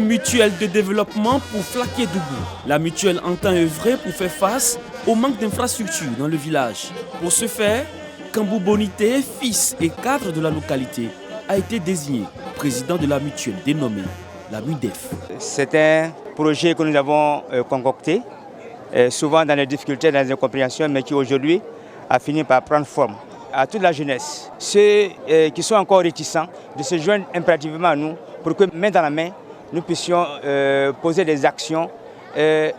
mutuelle de développement pour Flakédougou. La mutuelle entend œuvrer pour faire face au manque d'infrastructures dans le village. Pour ce faire, Kambou Bonité, fils et cadre de la localité, a été désigné président de la mutuelle dénommée la MUDEF. C'est un projet que nous avons concocté, souvent dans les difficultés, dans les incompréhensions, mais qui aujourd'hui a fini par prendre forme. À toute la jeunesse, ceux qui sont encore réticents, de se joindre impérativement à nous pour que, main dans la main, nous puissions poser des actions et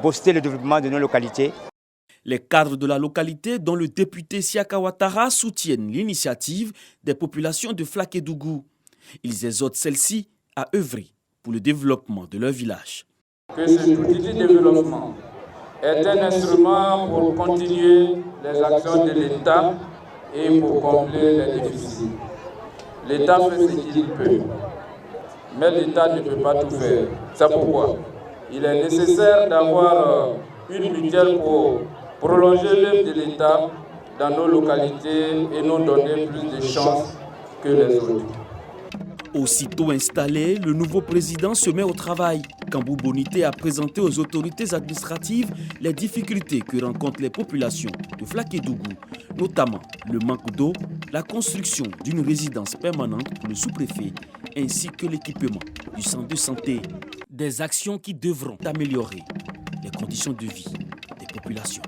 booster le développement de nos localités. Les cadres de la localité, dont le député Siaka Ouattara, soutiennent l'initiative des populations de Flakédougou. Ils exhortent celles-ci à œuvrer pour le développement de leur village. Que ce petit développement est un instrument pour continuer les actions de l'État et pour combler les déficits. L'État fait ce qu'il peut, mais l'État ne peut pas tout faire. C'est pourquoi il est nécessaire d'avoir une mutuelle pour prolonger l'œuvre de l'État dans nos localités et nous donner plus de chances que les autres. Aussitôt installé, le nouveau président se met au travail. Kambou Bonité a présenté aux autorités administratives les difficultés que rencontrent les populations de Flakédougou, notamment le manque d'eau, la construction d'une résidence permanente pour le sous-préfet, ainsi que l'équipement du centre de santé. Des actions qui devront améliorer les conditions de vie des populations.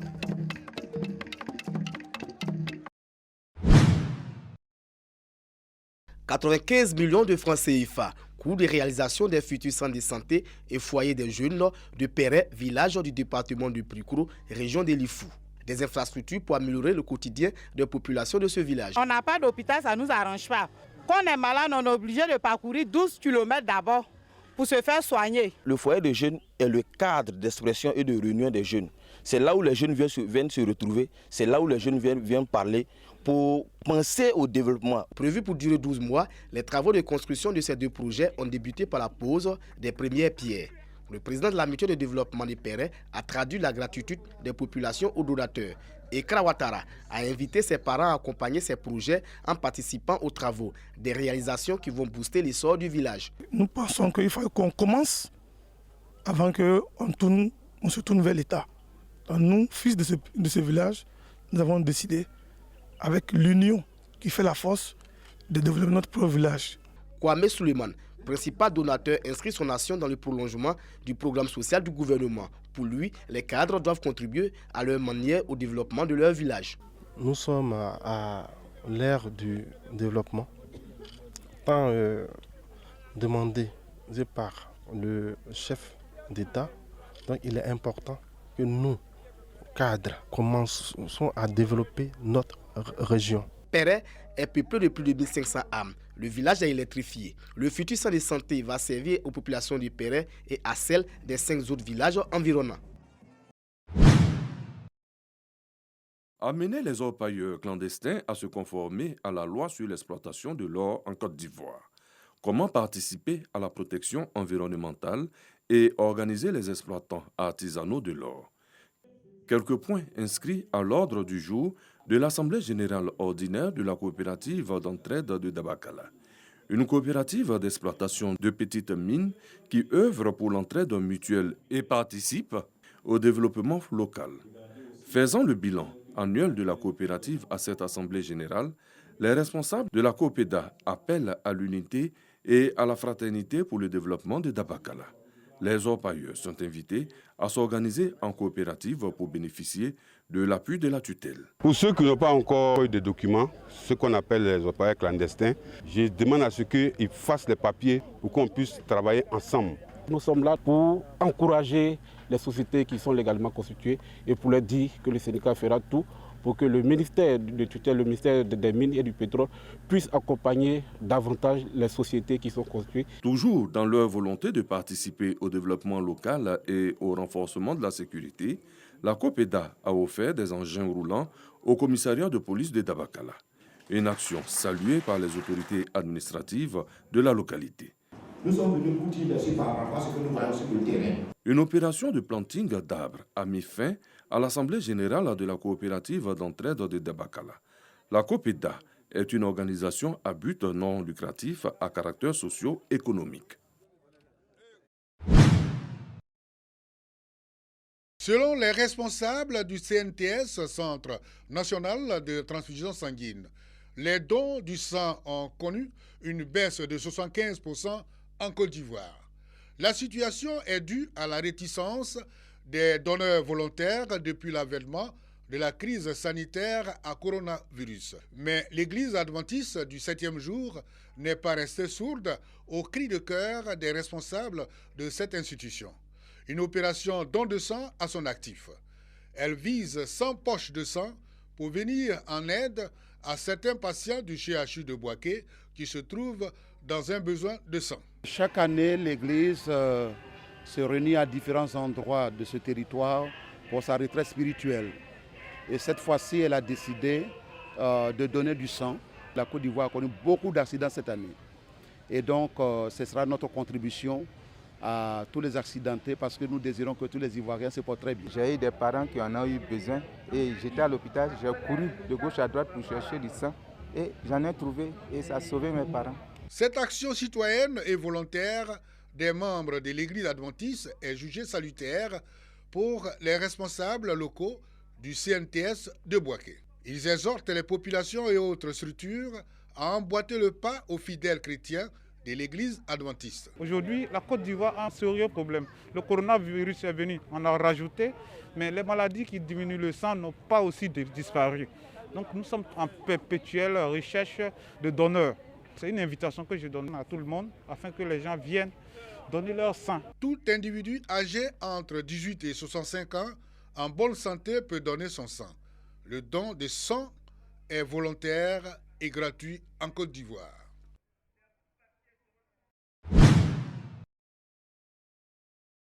« 95 millions de francs CFA, coût de réalisation des futurs centres de santé et foyers des jeunes de Péret, village du département du Prikoro, région de Lifou. Des infrastructures pour améliorer le quotidien des populations de ce village. On n'a pas d'hôpital, ça ne nous arrange pas. Quand on est malade, on est obligé de parcourir 12 km d'abord pour se faire soigner. Le foyer des jeunes est le cadre d'expression et de réunion des jeunes. C'est là où les jeunes viennent se retrouver, c'est là où les jeunes viennent parler pour penser au développement. Prévu pour durer 12 mois, les travaux de construction de ces deux projets ont débuté par la pose des premières pierres. Le président de la mutuelle de développement de Péret a traduit la gratitude des populations aux donateurs. Et Ouattara a invité ses parents à accompagner ces projets en participant aux travaux, des réalisations qui vont booster l'essor du village. Nous pensons qu'il faut qu'on commence avant qu'on se tourne vers l'État. Nous, fils de ce village, nous avons décidé, avec l'union qui fait la force, de développer notre propre village. Kwame Suleiman, principal donateur, inscrit son action dans le prolongement du programme social du gouvernement. Pour lui, les cadres doivent contribuer à leur manière au développement de leur village. Nous sommes à l'ère du développement, tant demandé par le chef d'État. Donc il est important que nous, cadres, commençons à développer notre région. Péret est peuplé de plus de 1500 âmes. Le village est électrifié. Le futur centre de santé va servir aux populations du Péret et à celles des 5 autres villages environnants. Amener les orpailleurs clandestins à se conformer à la loi sur l'exploitation de l'or en Côte d'Ivoire. Comment participer à la protection environnementale et organiser les exploitants artisanaux de l'or. Quelques points inscrits à l'ordre du jour de l'Assemblée générale ordinaire de la coopérative d'entraide de Dabakala. Une coopérative d'exploitation de petites mines qui œuvre pour l'entraide mutuelle et participe au développement local. Faisant le bilan annuel de la coopérative à cette Assemblée générale, les responsables de la COPEDA appellent à l'unité et à la fraternité pour le développement de Dabakala. Les orpailleurs sont invités à s'organiser en coopérative pour bénéficier de l'appui de la tutelle. Pour ceux qui n'ont pas encore eu de documents, ce qu'on appelle les orpailleurs clandestins, je demande à ce qu'ils fassent les papiers pour qu'on puisse travailler ensemble. Nous sommes là pour encourager les sociétés qui sont légalement constituées et pour leur dire que le syndicat fera tout pour que le ministère de tutelle, le ministère des Mines et du Pétrole puisse accompagner davantage les sociétés qui sont constituées. Toujours dans leur volonté de participer au développement local et au renforcement de la sécurité, la COPEDA a offert des engins roulants au commissariat de police de Dabakala. Une action saluée par les autorités administratives de la localité. Nous sommes venus pour dire par rapport à ce que nous voyons sur le terrain. Une opération de planting d'arbres a mis fin à l'Assemblée générale de la coopérative d'entraide de Dabakala. La COPEDA est une organisation à but non lucratif à caractère socio-économique. Selon les responsables du CNTS, Centre national de transfusion sanguine, les dons du sang ont connu une baisse de 75% en Côte d'Ivoire. La situation est due à la réticence des donneurs volontaires depuis l'avènement de la crise sanitaire à coronavirus. Mais l'Église adventiste du 7e jour n'est pas restée sourde aux cris de cœur des responsables de cette institution. Une opération don de sang à son actif. Elle vise 100 poches de sang pour venir en aide à certains patients du CHU de Bouaké qui se trouvent dans un besoin de sang. Chaque année, l'Église se réunit à différents endroits de ce territoire pour sa retraite spirituelle. Et cette fois-ci, elle a décidé de donner du sang. La Côte d'Ivoire a connu beaucoup d'accidents cette année. Et donc, ce sera notre contribution à tous les accidentés parce que nous désirons que tous les Ivoiriens se portent très bien. J'ai eu des parents qui en ont eu besoin et j'étais à l'hôpital, j'ai couru de gauche à droite pour chercher du sang et j'en ai trouvé et ça a sauvé mes parents. Cette action citoyenne et volontaire des membres de l'Église adventiste est jugée salutaire pour les responsables locaux du CNTS de Bouaké. Ils exhortent les populations et autres structures à emboîter le pas aux fidèles chrétiens de l'Église adventiste. Aujourd'hui, la Côte d'Ivoire a un sérieux problème. Le coronavirus est venu, on a rajouté, mais les maladies qui diminuent le sang n'ont pas aussi disparu. Donc nous sommes en perpétuelle recherche de donneurs. C'est une invitation que je donne à tout le monde afin que les gens viennent donner leur sang. Tout individu âgé entre 18 et 65 ans en bonne santé peut donner son sang. Le don de sang est volontaire et gratuit en Côte d'Ivoire.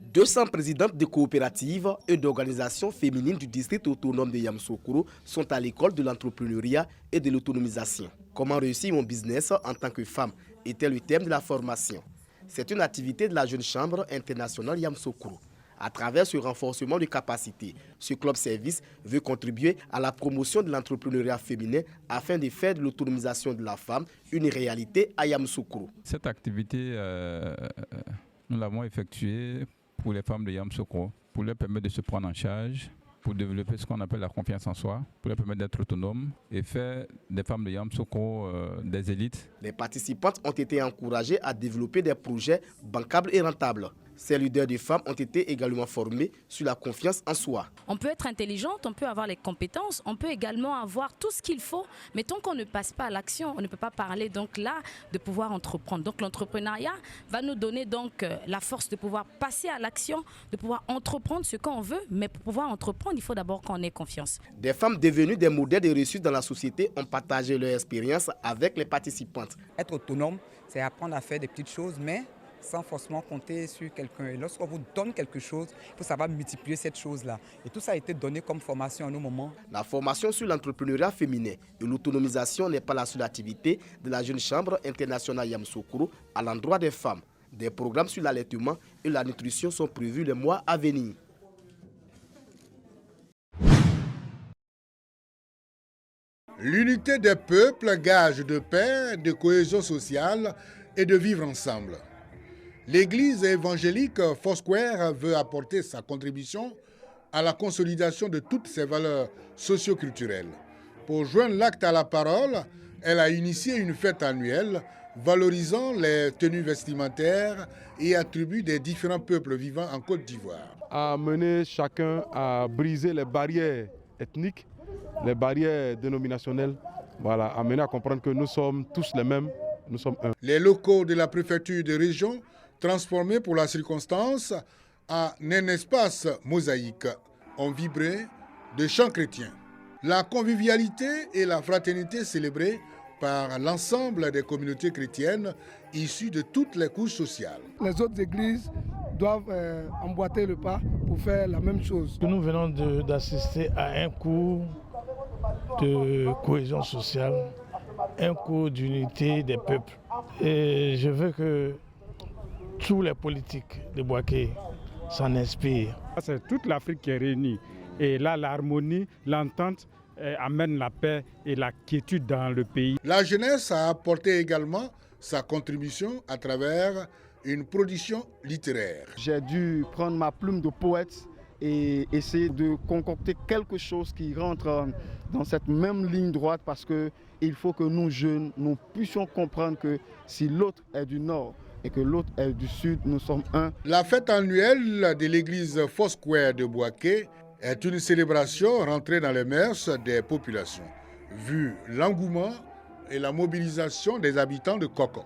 « 200 présidentes de coopératives et d'organisations féminines du district autonome de Yamoussoukro sont à l'école de l'entrepreneuriat et de l'autonomisation. Comment réussir mon business en tant que femme était le thème de la formation. C'est une activité de la Jeune Chambre internationale Yamoussoukro. À travers ce renforcement de capacités, ce club service veut contribuer à la promotion de l'entrepreneuriat féminin afin de faire de l'autonomisation de la femme une réalité à Yamoussoukro. Cette activité, nous l'avons effectuée pour les femmes de Yamoussoukro, pour leur permettre de se prendre en charge, pour développer ce qu'on appelle la confiance en soi, pour leur permettre d'être autonomes et faire des femmes de Yamoussoukro des élites. Les participantes ont été encouragées à développer des projets bancables et rentables. Ces leaders de femmes ont été également formés sur la confiance en soi. On peut être intelligente, on peut avoir les compétences, on peut également avoir tout ce qu'il faut, mais tant qu'on ne passe pas à l'action, on ne peut pas parler donc là de pouvoir entreprendre. Donc l'entrepreneuriat va nous donner donc la force de pouvoir passer à l'action, de pouvoir entreprendre ce qu'on veut, mais pour pouvoir entreprendre, il faut d'abord qu'on ait confiance. Des femmes devenues des modèles de réussite dans la société ont partagé leur expérience avec les participantes. Être autonome, c'est apprendre à faire des petites choses, mais sans forcément compter sur quelqu'un. Et lorsqu'on vous donne quelque chose, il faut savoir multiplier cette chose-là. Et tout ça a été donné comme formation à nos moments. La formation sur l'entrepreneuriat féminin et l'autonomisation n'est pas la seule activité de la Jeune Chambre internationale Yamoussoukro à l'endroit des femmes. Des programmes sur l'allaitement et la nutrition sont prévus les mois à venir. L'unité des peuples, gage de paix, de cohésion sociale et de vivre ensemble. L'Église évangélique Foursquare veut apporter sa contribution à la consolidation de toutes ses valeurs socio-culturelles. Pour joindre l'acte à la parole, elle a initié une fête annuelle valorisant les tenues vestimentaires et attributs des différents peuples vivant en Côte d'Ivoire. À mener chacun à briser les barrières ethniques, les barrières dénominationnelles, voilà, à mener à comprendre que nous sommes tous les mêmes, nous sommes un. Les locaux de la préfecture de région transformés pour la circonstance en un espace mosaïque, ont vibré de chants chrétiens. La convivialité et la fraternité célébrées par l'ensemble des communautés chrétiennes issues de toutes les couches sociales. Les autres églises doivent emboîter le pas pour faire la même chose. Nous venons d'assister à un cours de cohésion sociale, un cours d'unité des peuples. Et je veux que tous les politiques de Bouaké s'en inspirent. C'est toute l'Afrique qui est réunie. Et là, l'harmonie, l'entente amène la paix et la quiétude dans le pays. La jeunesse a apporté également sa contribution à travers une production littéraire. J'ai dû prendre ma plume de poète et essayer de concocter quelque chose qui rentre dans cette même ligne droite, parce qu'il faut que nous jeunes, nous puissions comprendre que si l'autre est du nord et que l'autre est du sud, nous sommes un. La fête annuelle de l'église Foursquare de Bouaké est une célébration rentrée dans les mœurs des populations, vu l'engouement et la mobilisation des habitants de Koko.